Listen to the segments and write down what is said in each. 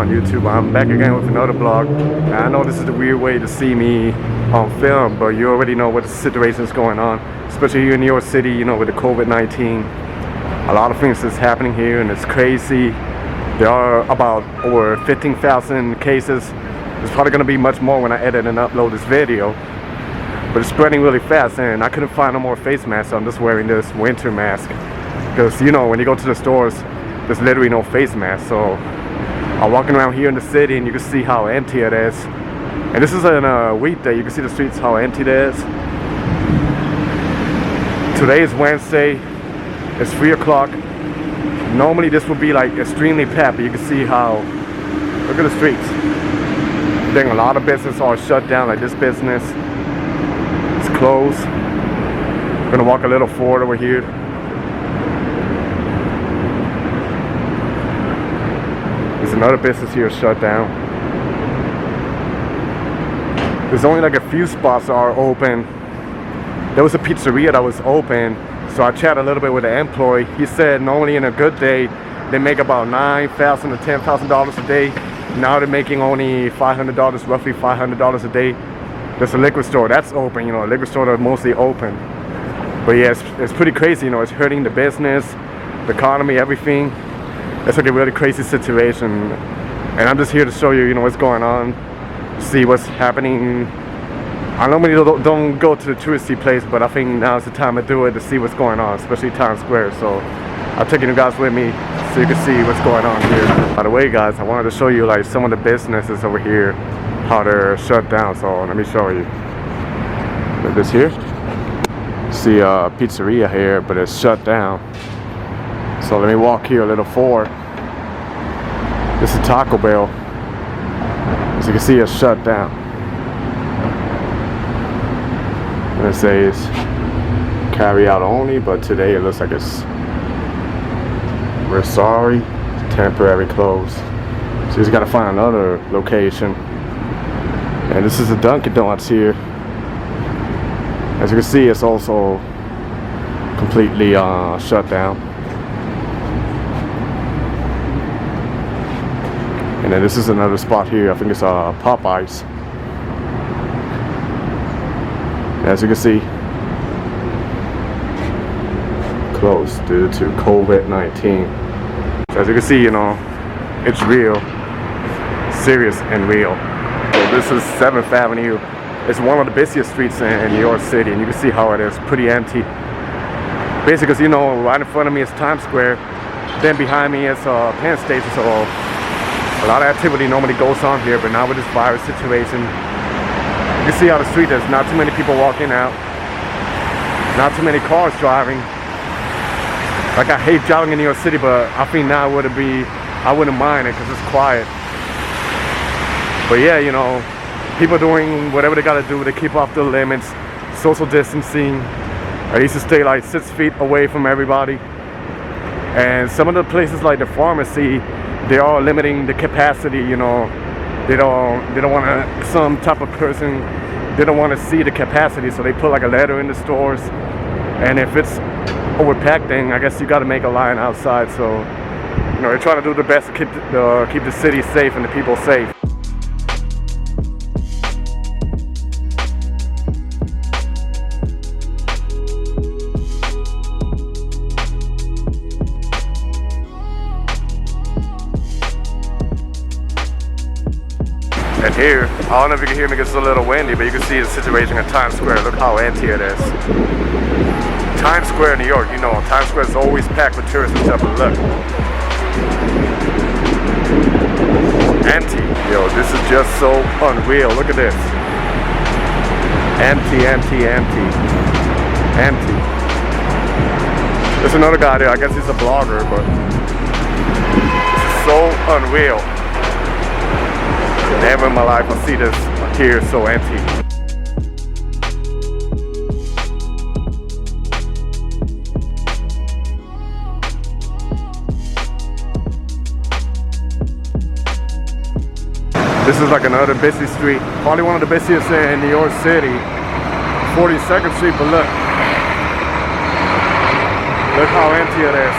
on YouTube? I'm back again with another vlog. And I know this is the weird way to see me on film, but you already know what the situation is going on, especially here in New York City, you know, with the COVID-19. A lot of things is happening here and it's crazy. There are about over 15,000 cases. There's probably going to be much more when I edit and upload this video. But it's spreading really fast and I couldn't find no more face masks, so I'm just wearing this winter mask. Because, you know, when you go to the stores, there's literally no face mask. So I'm walking around here in the city and you can see how empty it is. And this is on a weekday, you can see the streets, how empty it is. Today is Wednesday, it's 3 o'clock. Normally this would be like extremely packed, but you can see how, look at the streets. Then a lot of businesses are shut down, like this business. It's closed. I'm gonna walk a little forward over here. There's another business here shut down. There's only like a few spots that are open. There was a pizzeria that was open, so I chatted a little bit with the employee. He said normally in a good day they make about $9,000 to $10,000 a day. Now they're making only $500, roughly $500 a day. There's a liquor store that's open, you know, a liquor store that's mostly open. But yeah, it's pretty crazy, you know, it's hurting the business, the economy, everything. It's like a really crazy situation. And I'm just here to show you, you know, what's going on, see what's happening. I normally don't go to the touristy place, but I think now's the time to do it to see what's going on, especially Times Square. So I'm taking you guys with me so you can see what's going on here. By the way, guys, I wanted to show you like some of the businesses over here, how they're shut down. So let me show you. Look this here. See a pizzeria here, but it's shut down. So let me walk here a little forward. This is Taco Bell. As you can see, it's shut down. And it says carry out only, but today it looks like it's, we're sorry, temporary close. So you just gotta find another location. And this is a Dunkin' Donuts here. As you can see, it's also completely shut down. And then this is another spot here. I think it's Popeyes. As you can see, closed due to COVID-19. As you can see, you know, it's real, serious and real. So this is 7th Avenue. It's one of the busiest streets in New York City, and you can see how it is pretty empty. Basically, because, you know, right in front of me is Times Square, then behind me is Penn Station, so a lot of activity normally goes on here, but now with this virus situation, you can see how the street is. Not too many people walking out, not too many cars driving. Like, I hate driving in New York City, but I think now I wouldn't mind it because it's quiet. But yeah, you know, people doing whatever they gotta do to keep off the limits, social distancing. I used to stay like 6 feet away from everybody. And some of the places like the pharmacy, they are limiting the capacity, you know. They don't want to, some type of person, they don't want to see the capacity, so they put like a letter in the stores. And if it's overpacked, then I guess you got to make a line outside. So, you know, they're trying to do the best to keep the city safe and the people safe. And here, I don't know if you can hear me because it's a little windy, but you can see the situation at Times Square. Look how empty it is. Times Square, New York, you know, Times Square is always packed with tourists and stuff, but look. Empty. Yo, this is just so unreal. Look at this. Empty, empty, empty. Empty. There's another guy there, I guess he's a blogger, but this is so unreal. Never in my life I'll see this here so empty. This is like another busy street, probably one of the busiest in New York City. 42nd Street, but look how empty it is.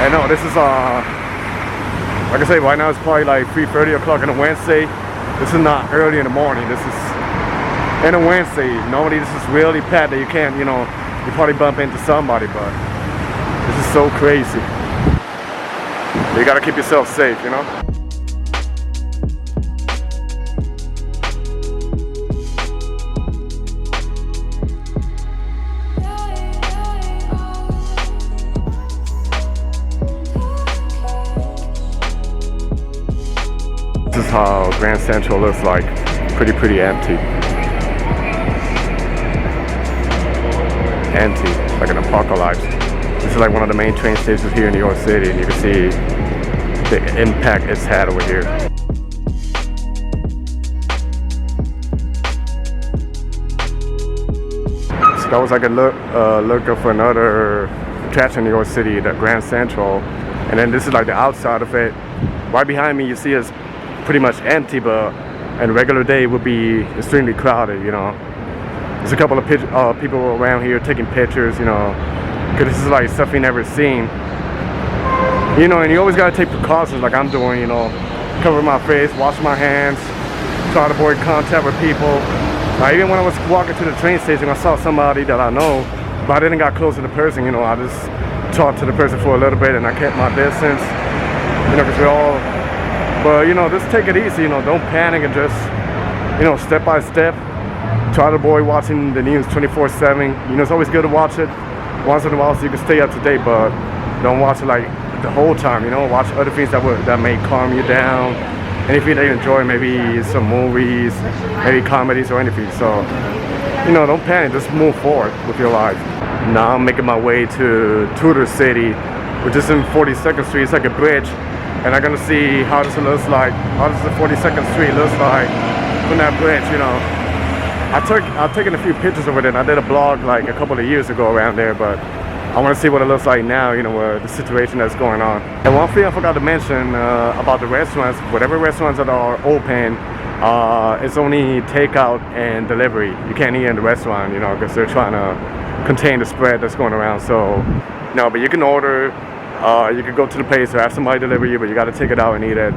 And no, this is Like I say, right now it's probably like 3:30 o'clock on a Wednesday. This is not early in the morning. This is in a Wednesday. Normally this is really packed that you can't, you probably bump into somebody, but this is so crazy. You gotta keep yourself safe, This is how Grand Central looks like. Pretty empty. Empty, like an apocalypse. This is like one of the main train stations here in New York City, and you can see the impact it's had over here. So that was like a look for another attraction in New York City, the Grand Central. And then this is like the outside of it. Right behind me you see it's pretty much empty, but on a regular day it would be extremely crowded, There's a couple of people around here taking pictures, because this is like stuff you never seen. And you always gotta take precautions like I'm doing, cover my face, wash my hands, try to avoid contact with people. Even when I was walking to the train station, I saw somebody that I know, but I didn't get close to the person, I just talked to the person for a little bit and I kept my distance, because we're all, but just take it easy, don't panic and just, step by step. Try to avoid watching the news 24/7. It's always good to watch it once in a while so you can stay up to date, but don't watch it like the whole time. Watch other things that may calm you down. Anything that you enjoy, maybe some movies, maybe comedies or anything. So, don't panic. Just move forward with your life. Now I'm making my way to Tudor City, which is in 42nd Street. It's like a bridge, and I'm gonna see how this looks like. How does the 42nd Street looks like from that bridge? I've taken a few pictures of it, and I did a blog like a couple of years ago around there, but I want to see what it looks like now, the situation that's going on. And one thing I forgot to mention about the restaurants, whatever restaurants that are open, it's only takeout and delivery. You can't eat in the restaurant, because they're trying to contain the spread that's going around. So, no, but you can order, you can go to the place or have somebody deliver you, but you got to take it out and eat it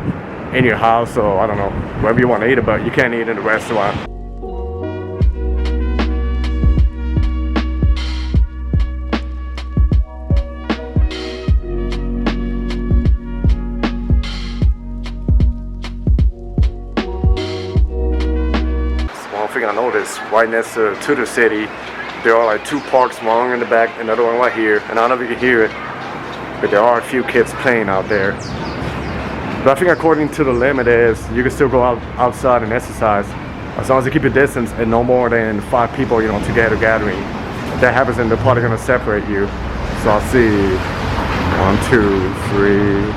in your house, or I don't know, wherever you want to eat it, but you can't eat in the restaurant. I noticed right next to Tudor City there are like two parks, one in the back, another one right here, and I don't know if you can hear it, but there are a few kids playing out there. But I think according to the limit is you can still go outside and exercise as long as you keep your distance and no more than 5 people together gathering. If that happens, then they're probably going to separate you. So I'll see 1, 2, 3,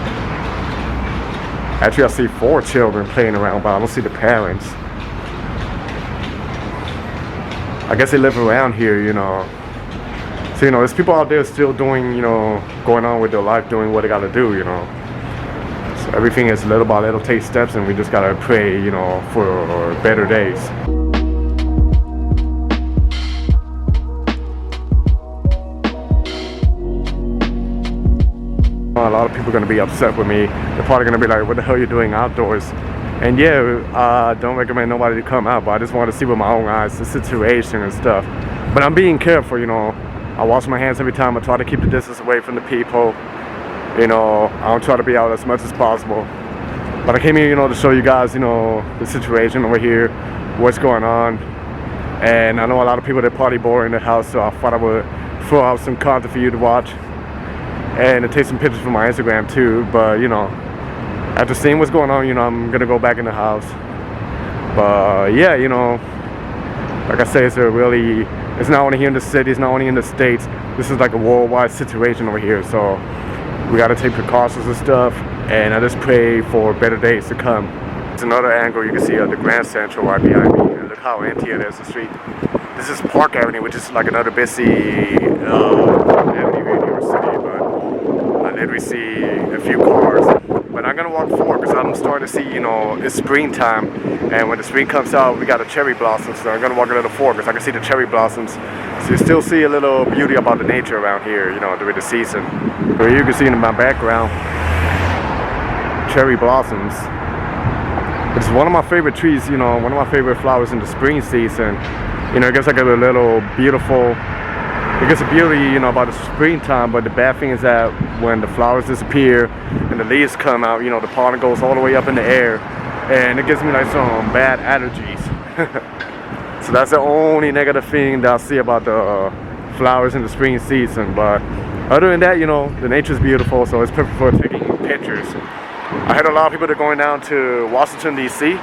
actually I see 4 children playing around, but I don't see the parents. I guess they live around here, So, there's people out there still doing, going on with their life, doing what they gotta do, So everything is little by little, take steps, and we just gotta pray, for better days. A lot of people are gonna be upset with me. They're probably gonna be like, what the hell are you doing outdoors? And yeah, don't recommend nobody to come out, but I just want to see with my own eyes the situation and stuff. But I'm being careful, I wash my hands every time. I try to keep the distance away from the people. I don't try to be out as much as possible. But I came here, to show you guys, the situation over here, what's going on. And I know a lot of people that party bored in the house, so I thought I would throw out some content for you to watch. And to take some pictures for my Instagram too, but after seeing what's going on, I'm gonna go back in the house. But yeah, like I say, it's not only here in the city, it's not only in the States. This is like a worldwide situation over here, so we gotta take precautions and stuff, and I just pray for better days to come. It's another angle you can see of the Grand Central right behind me, and look how empty it is, the street. This is Park Avenue, which is like another busy avenue here in New York City, but I literally see a few cars. But I'm gonna walk forward because I'm starting to see, it's springtime, and when the spring comes out, we got the cherry blossoms. So I'm gonna walk a little forward because I can see the cherry blossoms. So you still see a little beauty about the nature around here, during the season. So you can see in my background, cherry blossoms. It's one of my favorite trees, you know, one of my favorite flowers in the spring season. You know, it gets like a little beautiful, it gets a beauty, you know, about the springtime, but the bad thing is that when the flowers disappear and the leaves come out, you know, the pollen goes all the way up in the air, and it gives me like some bad allergies. So that's the only negative thing that I see about the flowers in the spring season. But other than that, you know, the nature's beautiful, so it's perfect for taking pictures. I heard a lot of people that are going down to Washington, D.C.,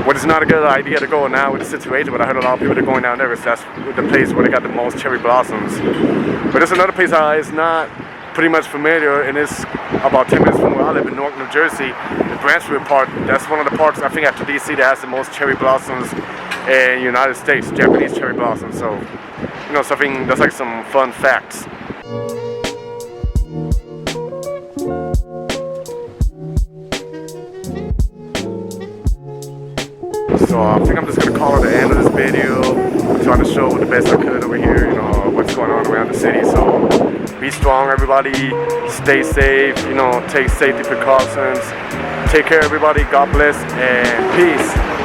which is not a good idea to go now with the situation, but I heard a lot of people that are going down there because that's the place where they got the most cherry blossoms. But there's another place is not pretty much familiar, and it's about 10 minutes from where I live in Newark, New Jersey, the Branchwood Park. That's one of the parks, I think, after D.C. that has the most cherry blossoms in the United States, Japanese cherry blossoms. So, you know, something that's like some fun facts. So I think I'm just going to call it the end of this video. I'm trying to show the best I could over here, you know, what's going on around the city. So be strong, everybody. Stay safe, you know, take safety precautions. Take care, everybody. God bless and peace.